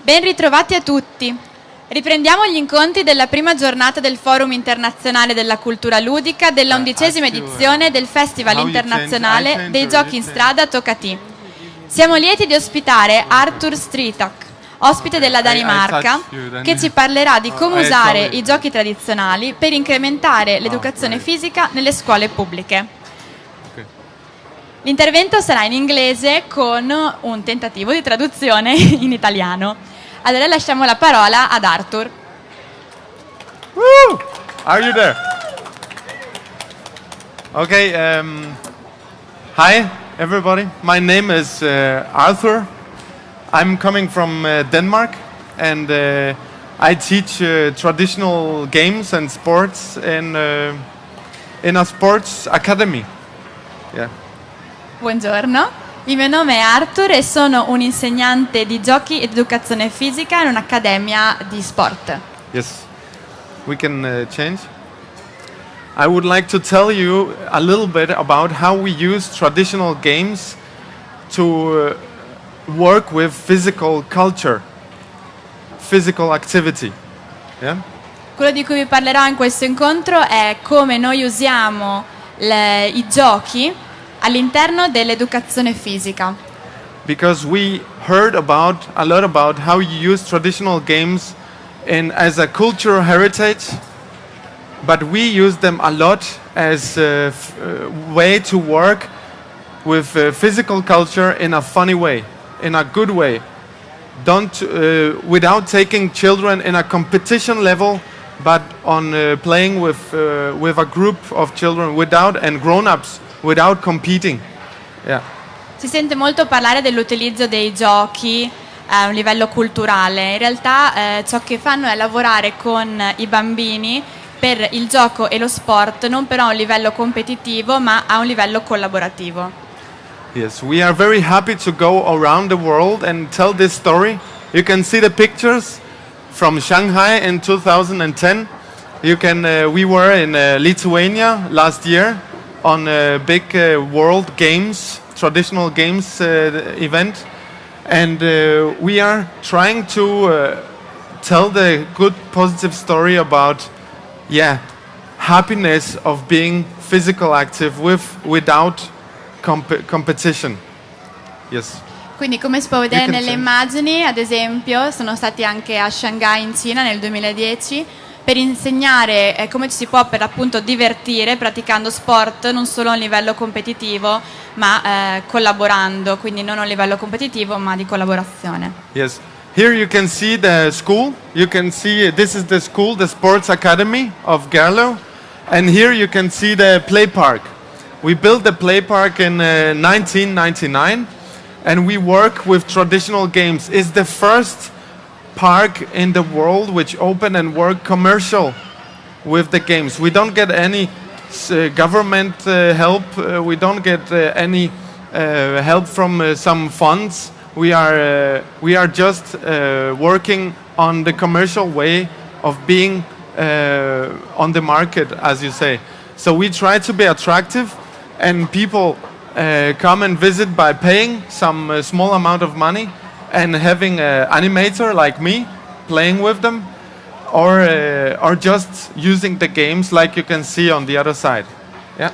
Ben ritrovati a tutti. Riprendiamo gli incontri della prima giornata del Forum Internazionale della Cultura Ludica della 11ª edizione del Festival Internazionale dei Giochi in strada a Tocatì. Siamo lieti di ospitare Artur Strytak, ospite della Danimarca, che ci parlerà di come usare i giochi tradizionali per incrementare l'educazione fisica nelle scuole pubbliche. L'intervento sarà in inglese con un tentativo di traduzione in italiano. Allora lasciamo la parola ad Artur. Woo! Are you there? Okay, hi everybody. My name is Artur. I'm coming from Denmark and I teach traditional games and sports in a sports academy. Yeah. Buongiorno. Il mio nome è Artur e sono un insegnante di giochi ed educazione fisica in un'accademia di sport. Yes, we can change. I would like to tell you a little bit about how we use traditional games to work with physical culture, physical activity. Yeah? Quello di cui vi parlerò in questo incontro è come noi usiamo i giochi all'interno dell'educazione fisica. Because we heard a lot about how you use traditional games as a cultural heritage, but we use them a lot as a way to work with physical culture in a funny way, in a good way. Without taking children in a competition level, but on playing with a group of children and grown-ups without competing. Yeah. Si sente molto parlare dell'utilizzo dei giochi a un livello culturale. In realtà ciò che fanno è lavorare con i bambini per il gioco e lo sport, non però a un livello competitivo, ma a un livello collaborativo. Yes, we are very happy to go around the world and tell this story. You can see the pictures from Shanghai in 2010. We were in Lithuania last year on a big world games, traditional games event, and we are trying to tell the good positive story about happiness of being physical active without competition. Yes. Quindi come si può vedere nelle immagini, ad esempio, sono stati anche a Shanghai in Cina nel 2010 per insegnare come ci si può per appunto divertire praticando sport non solo a livello competitivo ma collaborando, quindi non a livello competitivo ma di collaborazione. Yes. Here you can see the school. You can see this is the school, the Sports Academy of Gerlev, and here you can see the play park. We built the play park in 1999 and we work with traditional games. It's the first park in the world which open and work commercial with the games. We don't get any government help. We don't get any help from some funds. We are just working on the commercial way of being on the market, as you say. So we try to be attractive, and people come and visit by paying some small amount of money and having an animator like me playing with them, or just using the games like you can see on the other side. Yeah.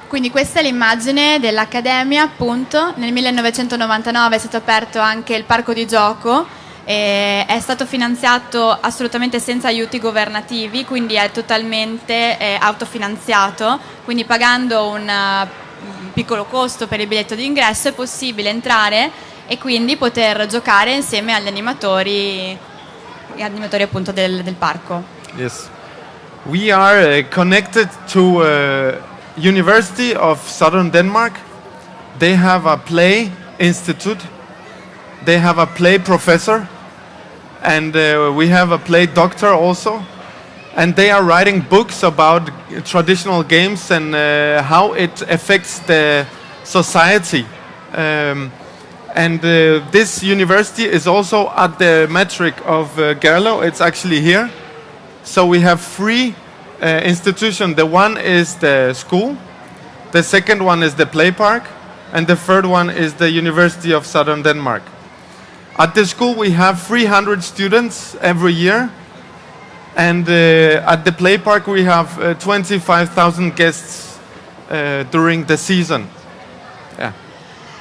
Quindi questa è l'immagine dell'Accademia, appunto. Nel 1999 è stato aperto anche il parco di gioco e è stato finanziato assolutamente senza aiuti governativi, quindi è totalmente autofinanziato, quindi pagando un piccolo costo per il biglietto d'ingresso è possibile entrare e quindi poter giocare insieme agli animatori appunto del parco. Yes. We are connected to University of Southern Denmark. They have a play institute. They have a play professor, and we have a play doctor also. And they are writing books about traditional games and how it affects the society. This university is also at the metric of Gerlev. It's actually here. So we have three institutions. The one is the school, the second one is the play park, and the third one is the University of Southern Denmark. At the school we have 300 students every year, and at the play park we have 25,000 guests during the season. Yeah.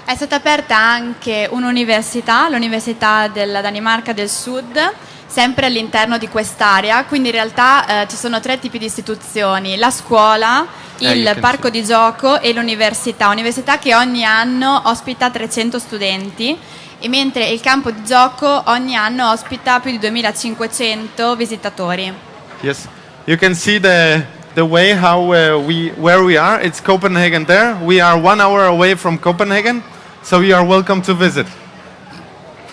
È stata aperta anche un'università, l'Università della Danimarca del Sud, sempre all'interno di quest'area, quindi in realtà ci sono 3 tipi di istituzioni: la scuola, il parco di gioco e l'università. Università che ogni anno ospita 300 studenti, e mentre il campo di gioco ogni anno ospita più di 2500 visitatori. Yes, you can see the way how where we are. It's Copenhagen there. We are 1 hour away from Copenhagen, so you are welcome to visit.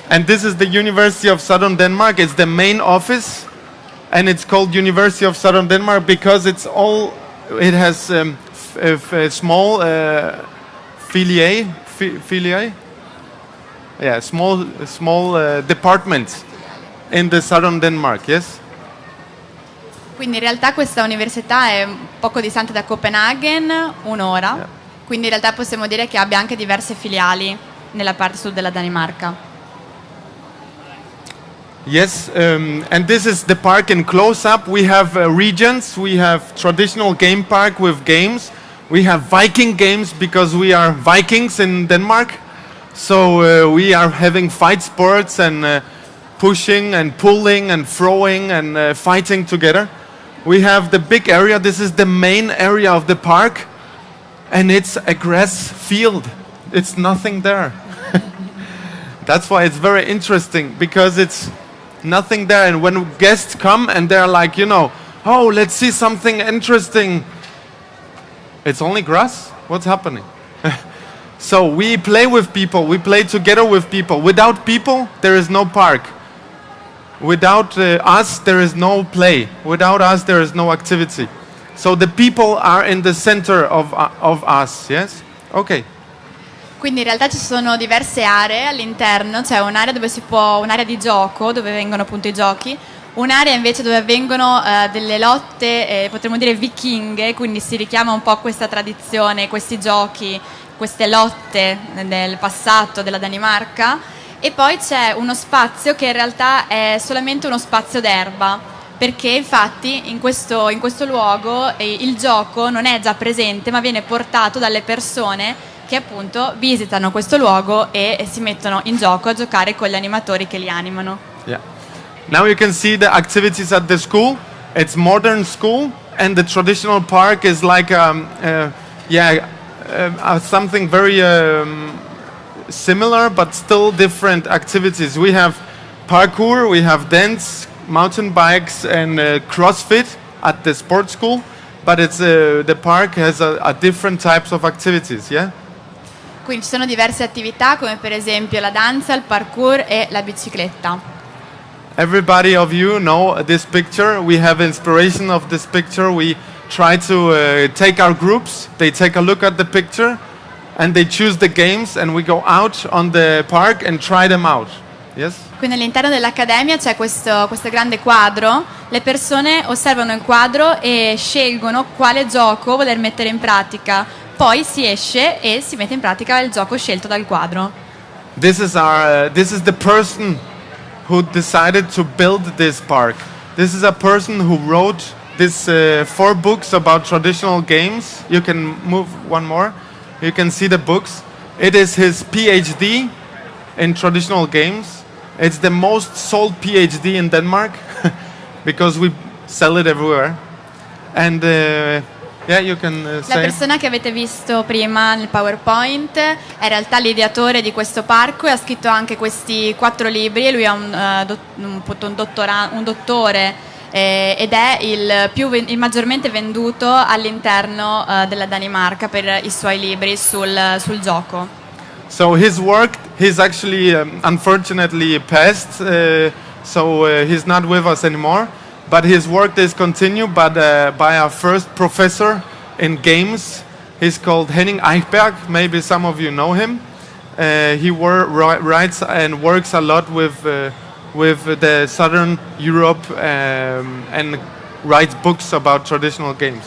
And this is the University of Southern Denmark. It's the main office, and it's called University of Southern Denmark because it has small filiae. Yeah, small departments in the Southern Denmark. Yes. Quindi in realtà questa università è poco distante da Copenaghen, un'ora. Yeah. Quindi in realtà possiamo dire che abbia anche diverse filiali nella parte sud della Danimarca. Yes, and this is the park in close-up. We have regions. We have traditional game park with games. We have Viking games because we are Vikings in Denmark. So we are having fight sports and pushing and pulling and throwing and fighting together. We have the big area. This is the main area of the park, and it's a grass field. It's nothing there. That's why it's very interesting, because it's nothing there, and when guests come and they're like, oh, let's see something interesting, it's only grass. What's happening? So we play with people, we play together with people. Without people, there is no park. Without us, there is no play. Without us, there is no activity. So the people are in the center of us, yes? Okay. Quindi in realtà ci sono diverse aree all'interno, c'è un'area un'area di gioco dove vengono appunto i giochi, un'area invece dove avvengono delle lotte, potremmo dire vichinghe, quindi si richiama un po' questa tradizione, questi giochi, queste lotte del passato della Danimarca, e poi c'è uno spazio che in realtà è solamente uno spazio d'erba, perché infatti in questo luogo il gioco non è già presente ma viene portato dalle persone che appunto visitano questo luogo e si mettono in gioco a giocare con gli animatori che li animano. Yeah. Now you can see the activities at the school. It's modern school, and the traditional park is like something very similar but still different activities. We have parkour, we have dance, mountain bikes, and CrossFit at the sports school. But it's the park has a different types of activities. Yeah. Quindi ci sono diverse attività, come per esempio la danza, il parkour e la bicicletta. Everybody of you know this picture. We have inspiration of this picture. We try to take our groups. They take a look at the picture and they choose the games, and we go out on the park and try them out. Yes? Quindi all'interno dell'accademia c'è questo grande quadro. Le persone osservano il quadro e scelgono quale gioco voler mettere in pratica. Poi si esce e si mette in pratica il gioco scelto dal quadro. This is the person who decided to build this park. This is a person who wrote these 4 books about traditional games. You can move one more. You can see the books. It is his PhD in traditional games. It's the most sold PhD in Denmark because we sell it everywhere. And yeah, you can La persona che avete visto prima nel PowerPoint è in realtà l'ideatore di questo parco e ha scritto anche questi 4 libri, e lui è un dottore ed è il maggiormente venduto all'interno della Danimarca per i suoi libri sul gioco. So his work, he's actually unfortunately passed, so he's not with us anymore. But his work is continued by our first professor in games. He's called Henning Eichberg. Maybe some of you know him. He writes and works a lot with the Southern Europe and writes books about traditional games.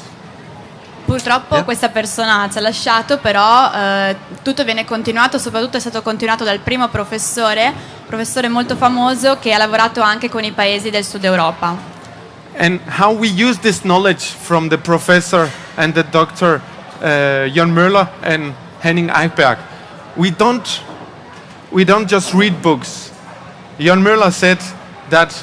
Purtroppo questa persona ci ha lasciato, però tutto viene continuato, soprattutto è stato continuato dal primo professore molto famoso che ha lavorato anche con i paesi del sud Europa. And how we use this knowledge from the professor and the doctor Jan Müller and Henning Eichberg. We don't just read books. Jan Müller said that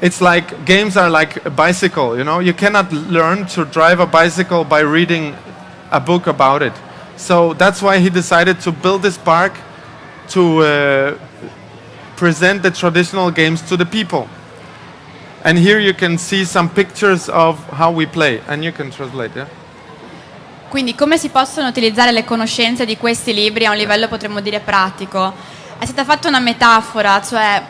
it's like games are like a bicycle, you know. You cannot learn to drive a bicycle by reading a book about it. So that's why he decided to build this park to present the traditional games to the people. And here you can see some pictures of how we play, and you can translate, yeah? Quindi come si possono utilizzare le conoscenze di questi libri a un livello, potremmo dire, pratico? È stata fatta una metafora, cioè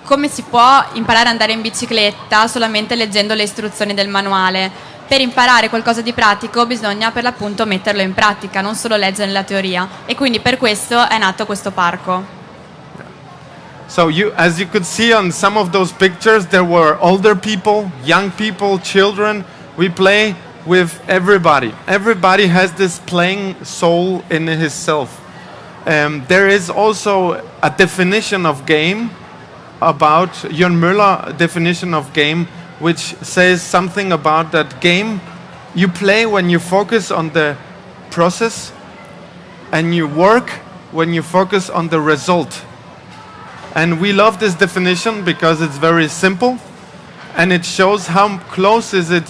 come si può imparare ad andare in bicicletta solamente leggendo le istruzioni del manuale. Per imparare qualcosa di pratico bisogna per l'appunto metterlo in pratica, non solo leggere la teoria. E quindi per questo è nato questo parco. So as you could see on some of those pictures, there were older people, young people, children. We play with everybody. Everybody has this playing soul in himself. There is also a definition of game about Jan Müller definition of game, which says something about that game you play when you focus on the process, and you work when you focus on the result. And we love this definition because it's very simple, and it shows how close is it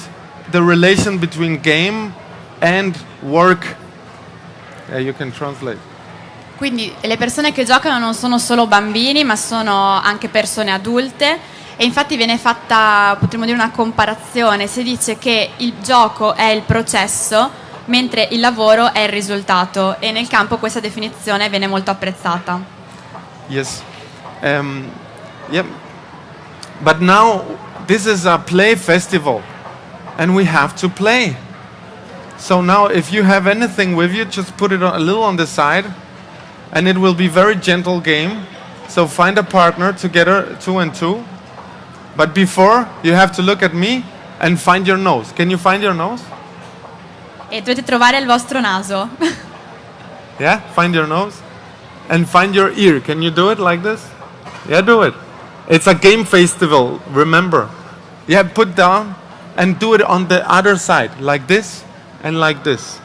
the relation between game and work. Yeah, you can translate. Quindi le persone che giocano non sono solo bambini, ma sono anche persone adulte, e infatti viene fatta, potremmo dire, una comparazione. Si dice che il gioco è il processo, mentre il lavoro è il risultato, e nel campo questa definizione viene molto apprezzata. Yes. Yeah. But now this is a play festival, and we have to play. So now if you have anything with you, just put it a little on the side, and it will be very gentle game. So find a partner together, 2 and 2. But before, you have to look at me and find your nose. Can you find your nose? E dovete trovare il vostro naso. Yeah, find your nose. And find your ear. Can you do it like this? Yeah, do it. It's a game festival, remember. Yeah, put down and do it on the other side, like this and like this.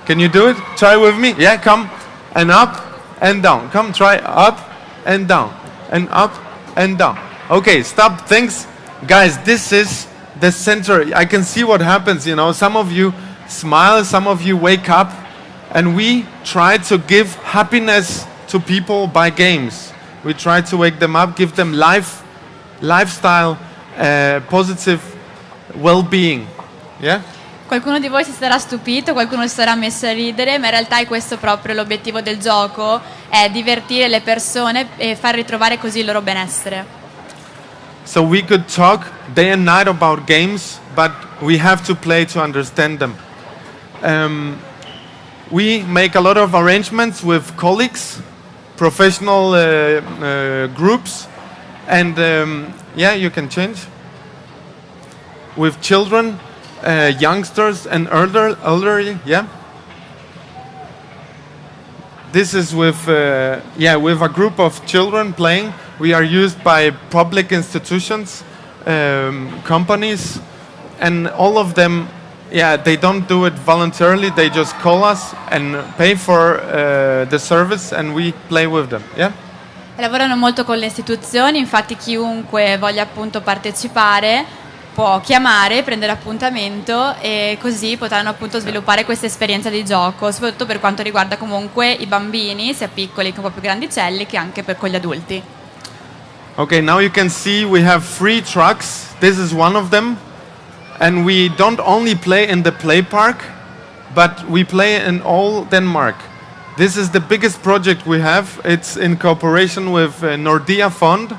Can you do it? Try with me. Yeah, come. And up and down. Come, try up and down. And up and down. Okay, stop. Thanks. Guys, this is the center. I can see what happens, you know. Some of you smile, some of you wake up. And we try to give happiness to people by games. We try to wake them up, give them lifestyle, positive well-being. Yeah? Qualcuno di voi si sarà stupito, qualcuno si sarà messo a ridere, ma in realtà è questo proprio l'obiettivo del gioco, è divertire le persone e far ritrovare così il loro benessere. So we could talk day and night about games, but we have to play to understand them. We make a lot of arrangements with colleagues, professional groups, and yeah, you can change. With children, youngsters, and elderly, yeah. This is with with a group of children playing. We are used by public institutions, companies, and all of them. Yeah, they don't do it voluntarily. They just call us and pay for the service, and we play with them. Yeah. Lavorano molto con le istituzioni, infatti chiunque voglia appunto partecipare può chiamare, prendere appuntamento e così potranno appunto sviluppare questa esperienza di gioco, soprattutto per quanto riguarda comunque i bambini, sia piccoli che un po' più grandicelli, che anche con gli adulti. Okay, now you can see we have 3 trucks. This is one of them. And we don't only play in the play park, but we play in all Denmark. This is the biggest project we have. It's in cooperation with Nordea Fund.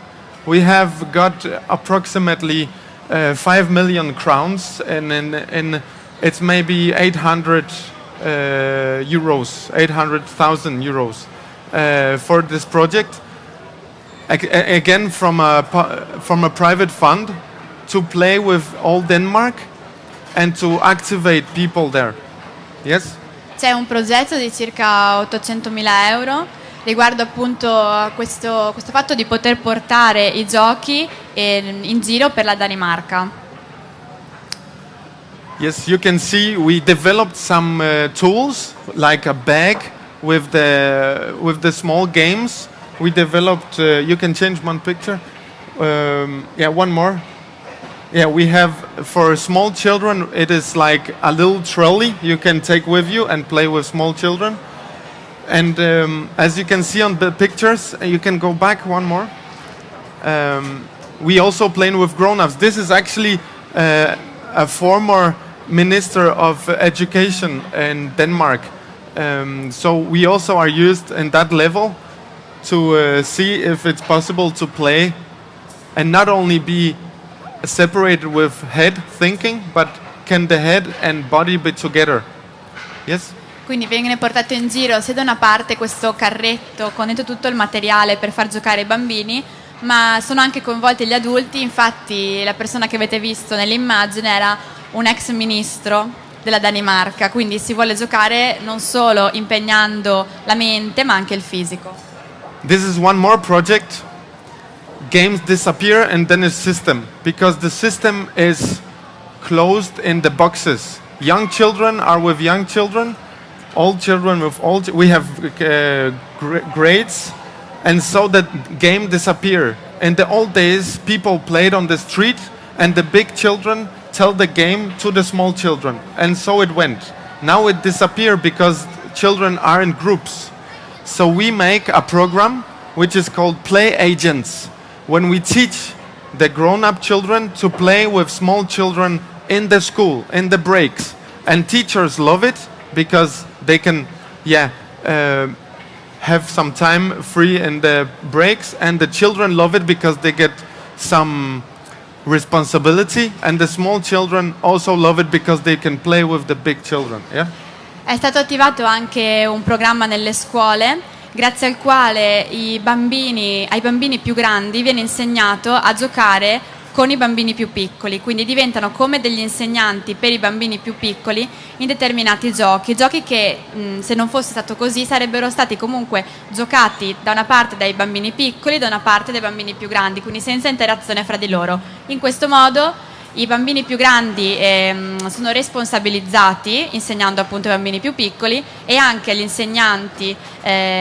We have got approximately 5 million crowns, and it's maybe 800 euros, 800,000 euros for this project. Again, from a private fund, to play with all Denmark, and to activate people there. Yes? C'è un progetto di circa 800.000 euro riguardo appunto questo fatto di poter portare i giochi in giro per la Danimarca. Yes, you can see we developed some tools like a bag with the small games. We developed. You can change one picture. One more. Yeah, we have for small children. It is like a little trolley you can take with you and play with small children. And as you can see on the pictures, you can go back one more. We also playing with grown-ups. This is actually a former Minister of Education in Denmark. So we also are used in that level to see if it's possible to play and not only be separated with head thinking, but can the head and body be together? Yes? Quindi viene portato in giro sia da una parte questo carretto con dentro tutto il materiale per far giocare i bambini, ma sono anche coinvolti gli adulti. Infatti la persona che avete visto nell'immagine era un ex ministro della Danimarca, quindi si vuole giocare non solo impegnando la mente ma anche il fisico. This is one more project. Games disappear and then a system, because the system is closed in the boxes. Young children are with young children, old children with old. We have grades, and so the game disappear. In the old days, people played on the street, and the big children tell the game to the small children, and so it went. Now it disappeared because children are in groups. So we make a program which is called Play Agents, when we teach the grown-up children to play with small children in the school, in the breaks. And teachers love it because they can have some time free in the breaks, and the children love it because they get some responsibility, and the small children also love it because they can play with the big children. Yeah? È stato attivato anche un programma nelle scuole grazie al quale ai bambini più grandi viene insegnato a giocare con i bambini più piccoli, quindi diventano come degli insegnanti per i bambini più piccoli in determinati giochi che se non fosse stato così sarebbero stati comunque giocati da una parte dai bambini piccoli, da una parte dai bambini più grandi, quindi senza interazione fra di loro. In questo modo i bambini più grandi sono responsabilizzati insegnando appunto ai bambini più piccoli, e anche agli insegnanti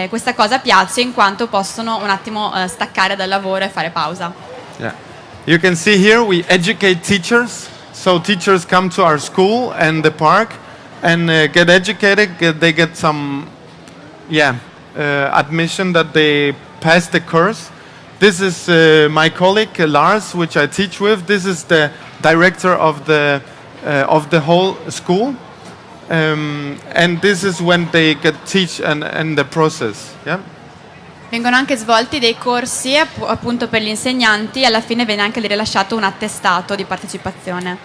questa cosa piace in quanto possono un attimo staccare dal lavoro e fare pausa. Yeah. You can see here we educate teachers. So teachers come to our school and the park and get educated. They get some admission that they pass the course. This is my colleague Lars, which I teach with. This is the director of the whole school, and this is when they get teach and the process. Yeah. Vengono anche svolti dei corsi appunto per gli insegnanti, e alla fine viene anche rilasciato un attestato di partecipazione.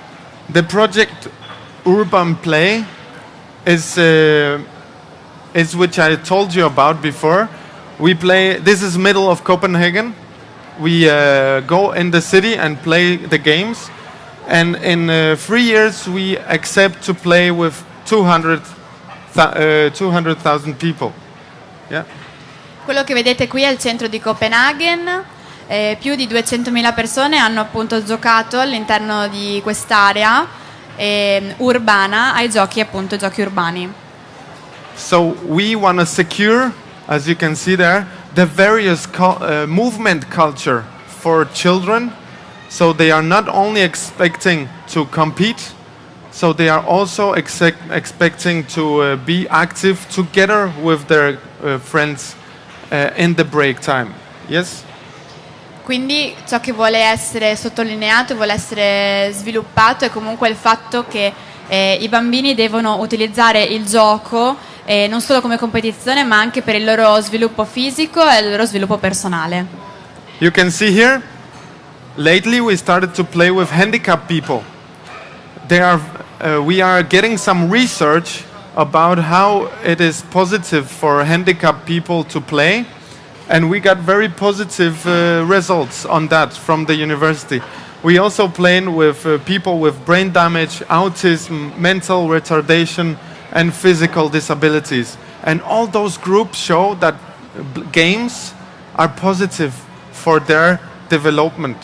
The project Urban Play is which I told you about before. We play. This is middle of Copenhagen. We go in the city and play the games, and in 3 years we accept to play with 200,000 people. Yeah. Quello che vedete qui è il centro di Copenaghen, più di 200.000 persone hanno appunto giocato all'interno di quest'area urbana ai giochi urbani. So we want to secure, as you can see there, the various movement culture for children, so they are not only expecting to compete, so they are also expecting to be active together with their friends in the break time. Yes? Quindi ciò che vuole essere sottolineato, vuole essere sviluppato è comunque il fatto che i bambini devono utilizzare il gioco non solo come competizione, ma anche per il loro sviluppo fisico e il loro sviluppo personale. You can see here, lately we started to play with handicapped people. We are getting some research about how it is positive for handicapped people to play, and we got very positive results on that from the university. We also playing with people with brain damage, autism, mental retardation, and physical disabilities. And all those groups show that games are positive for their development.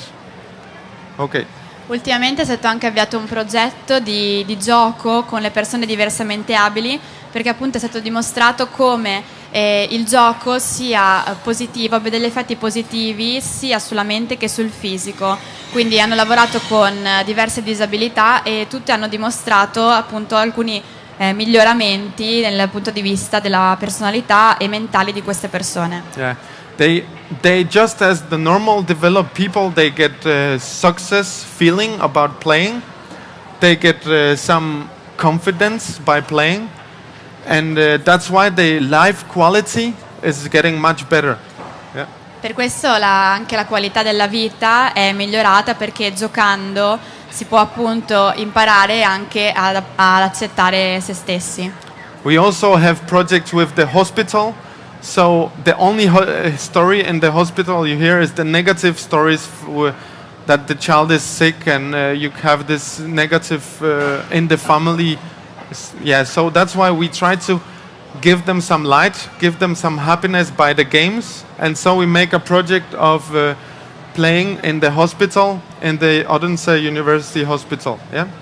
Okay. Ultimamente è stato anche avviato un progetto di gioco con le persone diversamente abili, perché appunto è stato dimostrato come il gioco sia positivo, abbia degli effetti positivi sia sulla mente che sul fisico. Quindi hanno lavorato con diverse disabilità e tutte hanno dimostrato appunto alcuni miglioramenti dal punto di vista della personalità e mentali di queste persone. Yeah. They just as the normal developed people, they get success feeling about playing. They get some confidence by playing, and that's why the life quality is getting much better. Yeah. Per questo anche la qualità della vita è migliorata, perché giocando si può appunto imparare anche ad accettare se stessi. We also have projects with the hospital. So the only story in the hospital you hear is the negative stories that the child is sick and you have this negative in the family. Yeah, so that's why we try to give them some light, give them some happiness by the games. And so we make a project of playing in the hospital, in the Odense University Hospital. Yeah.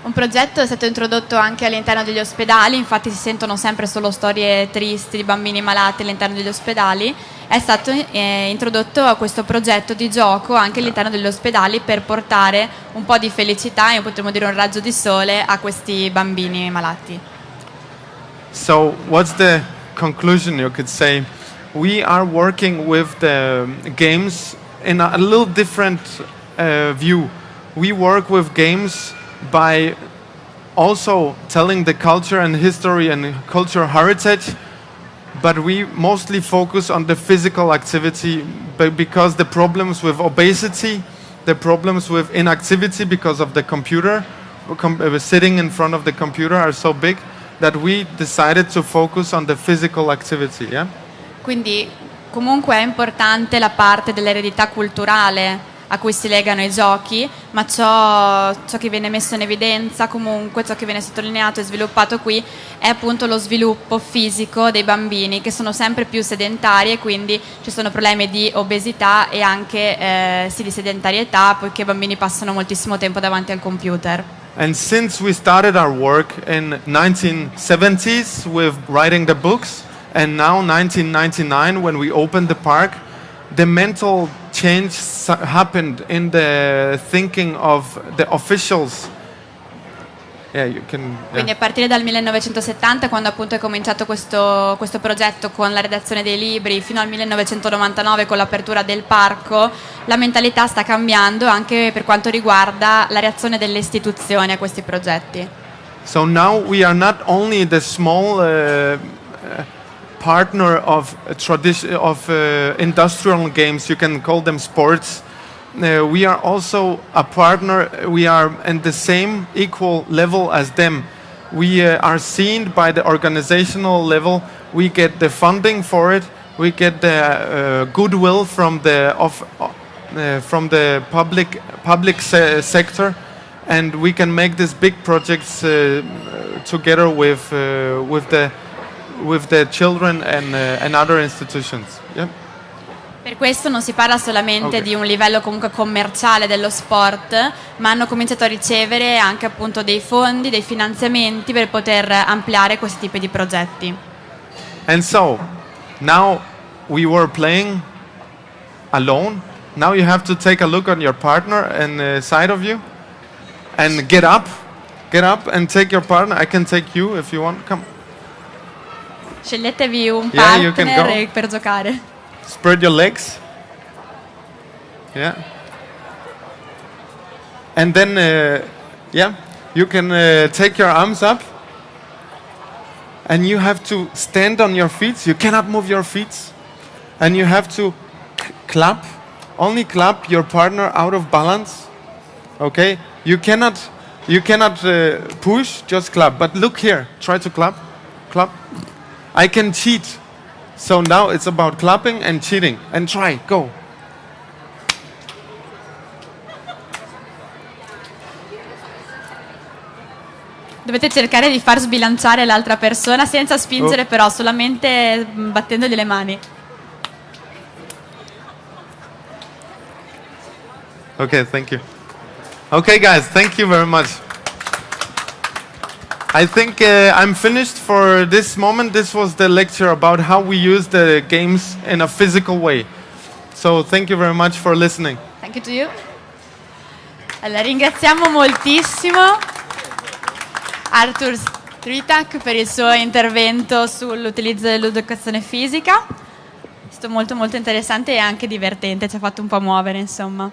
Un progetto è stato introdotto anche all'interno degli ospedali, infatti si sentono sempre solo storie tristi di bambini malati all'interno degli ospedali. È stato introdotto questo progetto di gioco anche all'interno degli ospedali per portare un po' di felicità e potremmo dire un raggio di sole a questi bambini malati. So what's the conclusion you could say? We are working with the games in a little different view. We work with games by also telling the culture and history and cultural heritage, but we mostly focus on the physical activity because the problems with obesity, the problems with inactivity because of the computer, sitting in front of the computer are so big that we decided to focus on the physical activity. Yeah? Quindi comunque è importante la parte dell'eredità culturale a cui si legano i giochi, ma ciò che viene messo in evidenza, comunque ciò che viene sottolineato e sviluppato qui è appunto lo sviluppo fisico dei bambini, che sono sempre più sedentari, e quindi ci sono problemi di obesità e anche di sedentarietà, poiché i bambini passano moltissimo tempo davanti al computer. And since we started our work in 1970s with writing the books, and now 1999 when we opened the park, the mental change happened in the thinking of the officials. Yeah, you can. Quindi a partire dal 1970, quando appunto è cominciato questo progetto con la redazione dei libri, fino al 1999 con l'apertura del parco, la mentalità sta cambiando anche per quanto riguarda la reazione delle istituzioni a questi progetti. So now we are not only the small partner of industrial games, you can call them sports. We are also a partner. We are in the same equal level as them. We are seen by the organizational level. We get the funding for it. We get the goodwill from the public sector, and we can make these big projects together with the children and other institutions. Yeah. Per questo non si parla solamente di un livello comunque commerciale dello sport, ma hanno cominciato a ricevere anche appunto dei fondi, dei finanziamenti per poter ampliare questi tipi di progetti. And so, now we were playing alone. Now you have to take a look on your partner and side of you and get up and take your partner. I can take you if you want. Come. Sceglietevi un partner per giocare. Spread your legs. Yeah. And then, you can take your arms up. And you have to stand on your feet. You cannot move your feet. And you have to clap. Only clap your partner out of balance. Okay? You cannot push, just clap. But look here. Try to clap. Clap. I can cheat. So now it's about clapping and cheating. And try, go. Dovete cercare di far sbilanciare l'altra persona senza spingere, però solamente battendogli le mani. Okay, thank you. Okay, guys, thank you very much. I think I'm finished for this moment. This was the lecture about how we use the games in a physical way. So thank you very much for listening. Thank you to you. Allora, ringraziamo moltissimo Artur Strytak per il suo intervento sull'utilizzo dell'educazione fisica. È stato molto molto interessante e anche divertente, ci ha fatto un po' muovere, insomma.